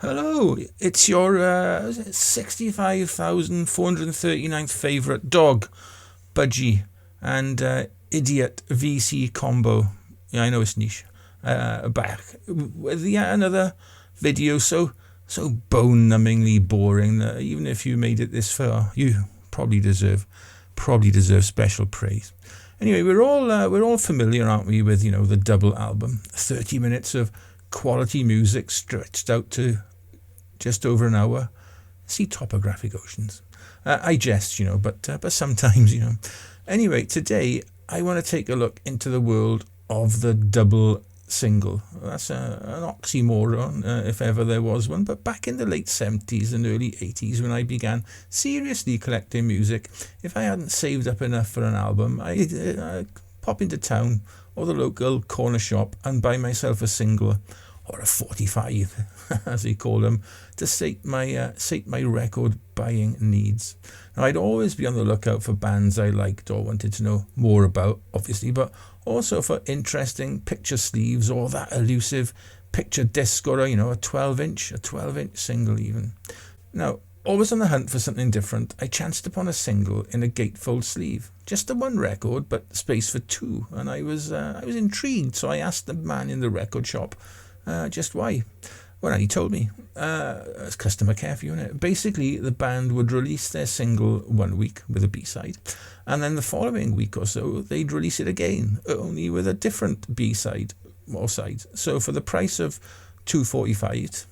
Hello, it's your 65,439th favourite dog, Budgie, and idiot VC combo. Yeah, I know it's niche. Back with yet another video so bone-numbingly boring that even if you made it this far, you probably deserve special praise. Anyway, we're all familiar, aren't we, with the double album, 30 minutes of quality music stretched out to just over an hour. See topographic oceans. I jest, but sometimes, Anyway, today I want to take a look into the world of the double single. That's an oxymoron, if ever there was one. But back in the late 70s and early 80s, when I began seriously collecting music, if I hadn't saved up enough for an album, I'd pop into town or the local corner shop and buy myself a single, or a 45, as they call them, to sate my record buying needs. Now, I'd always be on the lookout for bands I liked or wanted to know more about, obviously, but also for interesting picture sleeves or that elusive picture disc, or a 12-inch single even. Now, always on the hunt for something different, I chanced upon a single in a Gatefold sleeve. Just the one record, but space for two, and I was intrigued, so I asked the man in the record shop just why. Well, he told me. It's customer care for you, isn't it? Basically, the band would release their single one week with a B-side, and then the following week or so, they'd release it again, only with a different B-side or side. So for the price of $2.45,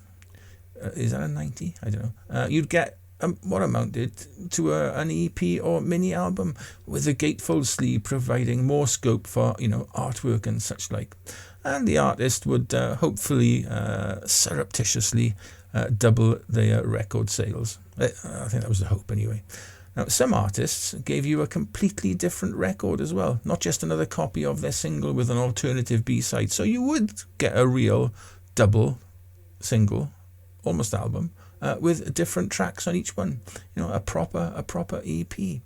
is that a 90? I don't know. You'd get what amounted to an EP or mini album, with the Gatefold sleeve providing more scope for artwork and such like. And the artist would hopefully surreptitiously double their record sales. I think that was the hope anyway. Now, some artists gave you a completely different record as well, not just another copy of their single with an alternative B-side. So you would get a real double single, almost album, with different tracks on each one. A proper EP.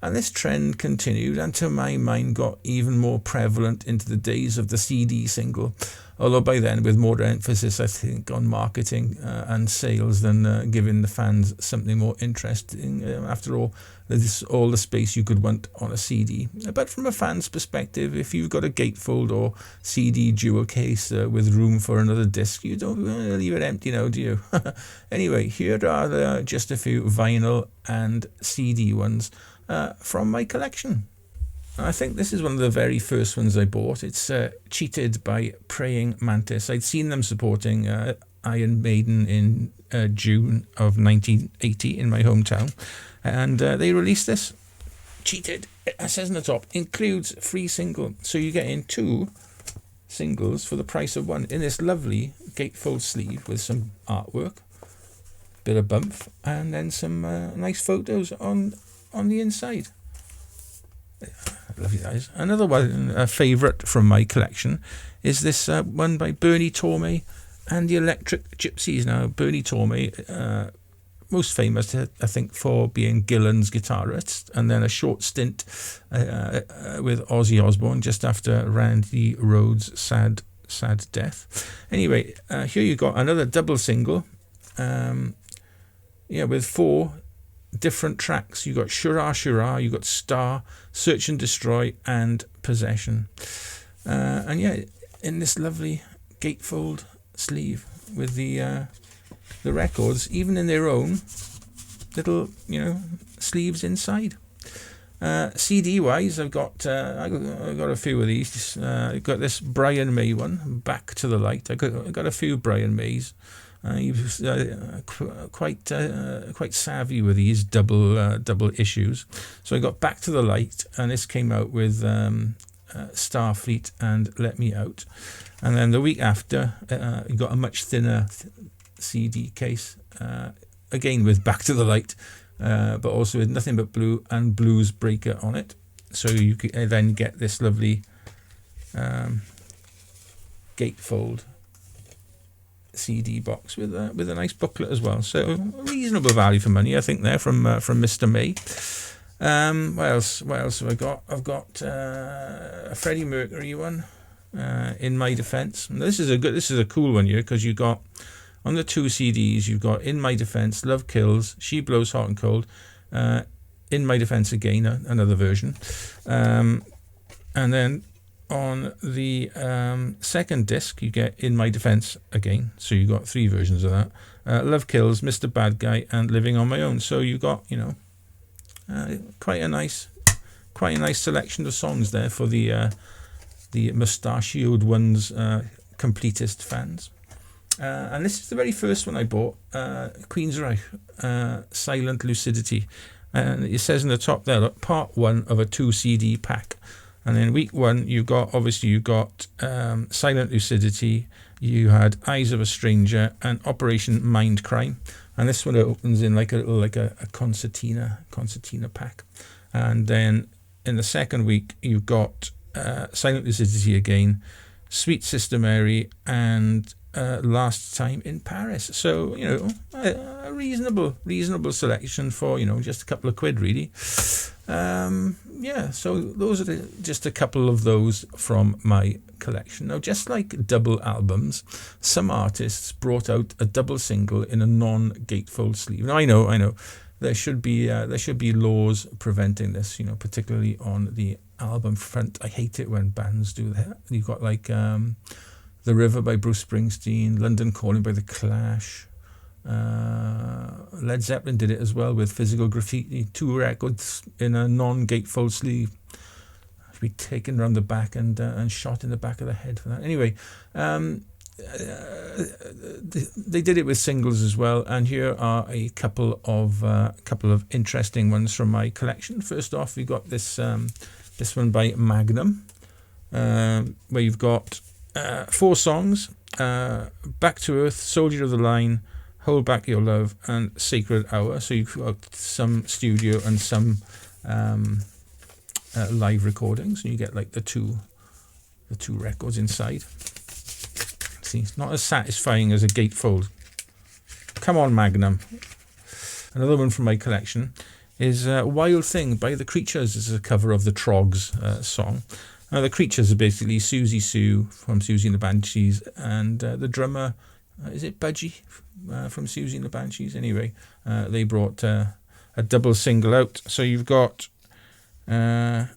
And this trend continued until my mind got even more prevalent into the days of the CD single, although by then with more emphasis, I think, on marketing and sales than giving the fans something more interesting. After all, this is all the space you could want on a CD. But from a fan's perspective, if you've got a Gatefold or CD dual case with room for another disc, you don't leave it empty now, do you? Anyway, here are just a few vinyl and CD ones from my collection. I think this is one of the very first ones I bought. It's Cheated by Praying Mantis. I'd seen them supporting Iron Maiden in June of 1980 in my hometown, and they released this. Cheated, it says on the top, includes free single, so you're getting two singles for the price of one in this lovely Gatefold sleeve with some artwork, bit of bump, and then some nice photos on the inside. Lovely guys. Another one, a favourite from my collection, is this one by Bernie Tormé and the Electric Gypsies. Now, Bernie Tormé, most famous, I think, for being Gillan's guitarist, and then a short stint with Ozzy Osbourne just after Randy Rhoads' sad death. Anyway, here you got another double single, with four different tracks. You got Shura Shura, you got Star, Search and Destroy, and Possession. And in this lovely Gatefold sleeve with the records, even in their own little sleeves inside. CD wise, I've got a few of these. I've got this Brian May one, Back to the Light. I got a few Brian Mays. He was quite savvy with these double issues. So I got Back to the Light, and this came out with Starfleet and Let Me Out. And then the week after, you got a much thinner CD case, again with Back to the Light, but also with Nothing But Blue and Blues Breaker on it. So you can then get this lovely Gatefold CD box with a nice booklet as well. So reasonable value for money, I think, there from Mr. May. What else have I got? I've got a Freddie Mercury one, In My Defense. And this is a cool one here, because you got on the 2 CDs, you've got In My Defense, Love Kills, She Blows Hot and Cold, In My Defense again, another version. And then on the second disc, you get In My Defense again. So you got 3 versions of that. Love Kills, Mr. Bad Guy, and Living on My Own. So you got, quite a nice selection of songs there for the mustachioed ones, completist fans. And this is the very first one I bought, Queensryche, Silent Lucidity. And it says in the top there, look, part 1 of a 2 CD pack. And in week 1, you got Silent Lucidity, you had Eyes of a Stranger, and Operation Mindcrime. And this one opens in like a concertina pack. And then in the second week, you got Silent Lucidity again, Sweet Sister Mary, and Last Time in Paris. So, a reasonable selection for, just a couple of quid, really. So those are just a couple of those from my collection. Now, just like double albums, some artists brought out a double single in a non-gatefold sleeve. Now, I know. There should be laws preventing this, particularly on the album front. I hate it when bands do that. You've got like The River by Bruce Springsteen, London Calling by The Clash. Led Zeppelin did it as well with Physical Graffiti, 2 records in a non-gatefold sleeve. Should be taken around the back and shot in the back of the head for that. Anyway, they did it with singles as well, and here are a couple of interesting ones from my collection. First off, we got this one by Magnum, where you've got 4 songs: Back to Earth, Soldier of the Line, Hold Back Your Love, and Sacred Hour. So you've got some studio and some live recordings, and you get like the two records inside. See, it's not as satisfying as a gatefold. Come on, Magnum. Another one from my collection is Wild Thing by The Creatures. This is a cover of the Trogs song. Now, The Creatures are basically Susie Sue from Susie and the Banshees, and the drummer, is it Budgie from Susie and the Banshees? Anyway, they brought a double single out. So you've got, you've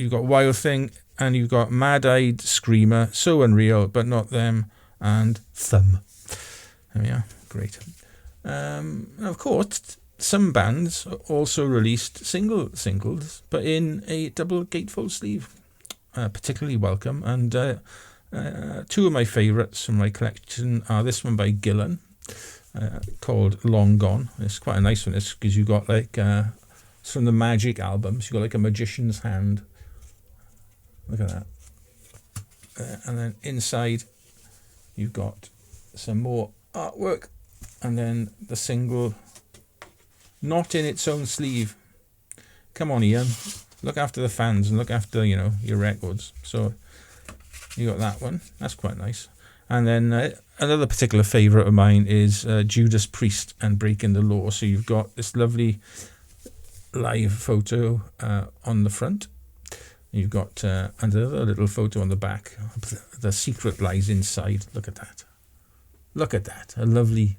got Wild Thing, and you've got Mad-Eyed Screamer, So Unreal, But Not Them, and Thumb. There we are. Great. And of course, some bands also released singles, but in a double gatefold sleeve. Particularly welcome. And 2 of my favourites from my collection are this one by Gillan, called Long Gone. It's quite a nice one, because you've got like, it's from the Magic albums. You've got like a magician's hand. Look at that. And then inside, you've got some more artwork. And then the single, not in its own sleeve. Come on, Ian. Look after the fans and look after, your records. So you got that one. That's quite nice. And then another particular favourite of mine is Judas Priest and Breaking the Law. So you've got this lovely live photo on the front. You've got another little photo on the back. The secret lies inside. Look at that. Look at that. A lovely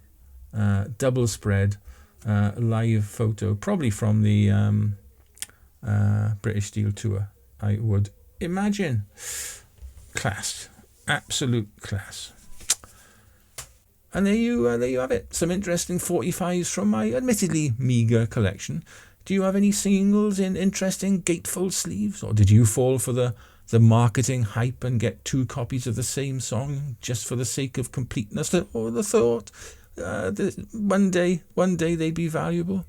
double spread live photo, probably from the British Steel Tour, I would imagine. Class. Absolute class. And there you have it. Some interesting 45s from my admittedly meagre collection. Do you have any singles in interesting gatefold sleeves, or did you fall for the marketing hype and get 2 copies of the same song just for the sake of completeness, or the thought one day they'd be valuable?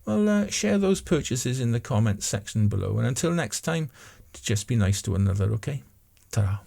Well, share those purchases in the comments section below, and until next time, just be nice to another, okay? Ta-ra.